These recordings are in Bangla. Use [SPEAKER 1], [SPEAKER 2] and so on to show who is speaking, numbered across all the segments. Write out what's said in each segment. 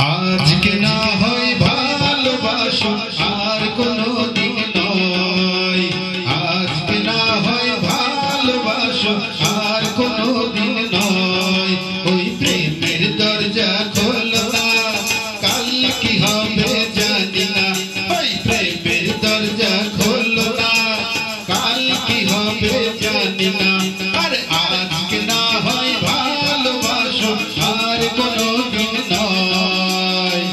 [SPEAKER 1] আজকে না হয় ভালোবাসো আর কোনো দিন নয়, আজকে না হয় ভালোবাসো আর কোনো দিন নয়। ওই প্রেমের দরজা খোলো না, কাল কি হবে জানি না। ওই প্রেমের দরজা খোলো না, কাল কি হবে জানি না। আর আজকে না হয় ভালোবাসো আর কোনো দিন নয়।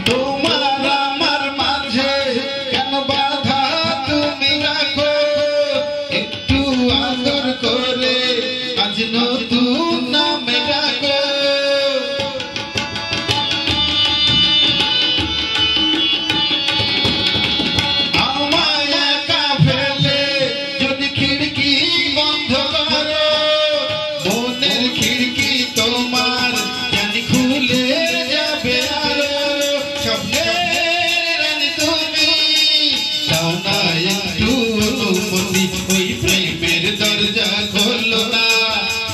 [SPEAKER 1] তোমার আমার মাঝে কেন বাধা তুমি রাখো, একটু আদর করে আজ নতুন নামে ডাকো। আমায় একা ফেলে যদি খিড়কি বন্ধ করো, মনের খিড়কি তোমার জানি খুলে যাবে আরো। স্বপ্নের রানী তুমি দাও না একটু অনুমতি, ওই প্রেমের দরজা খোলো না,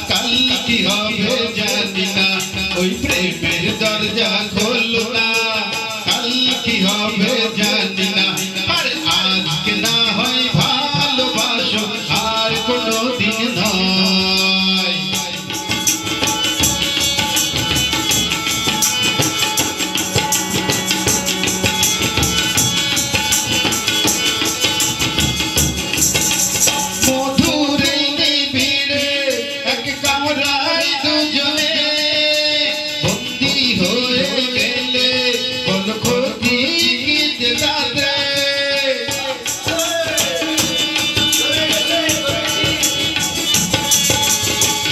[SPEAKER 1] কাল কি হবে জানি না। ওই প্রেমের দরজা খোলো না, কাল কি হবে জানি না। আর আজকে না হয় ভালোবাসো আর কোনো দিন নয়। মধুর এই নিবিড়ে এক কামরায় দুজনে বন্দী হয়ে গেলে বল ক্ষতি কি যে তাতে।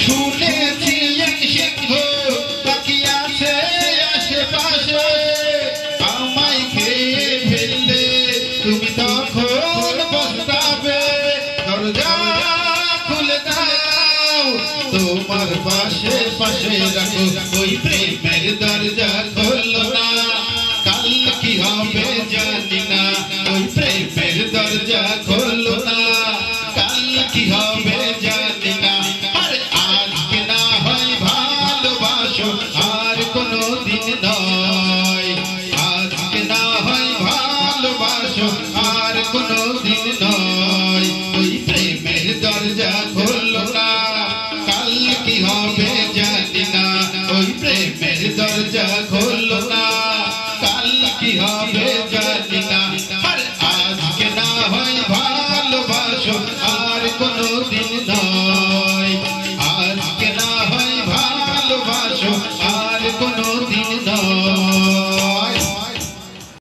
[SPEAKER 1] শুনেছি এক সিংহ পাখি আছে আশেপাশে, আমায় খেয়ে ফেললে তুমি তখন পস্তাবে। দরজা খুলে দাও, তোমার পাশে পাশে রাখো। ওই প্রেমের দরজা খোলো না, কাল কি হবে জানি না। ওই প্রেমের দরজা খোলো না, কাল কি হবে জানি না। আর আজকে না হয় ভালোবাসো আর কোনো দিন নয়, আজকে না হয় ভালোবাসো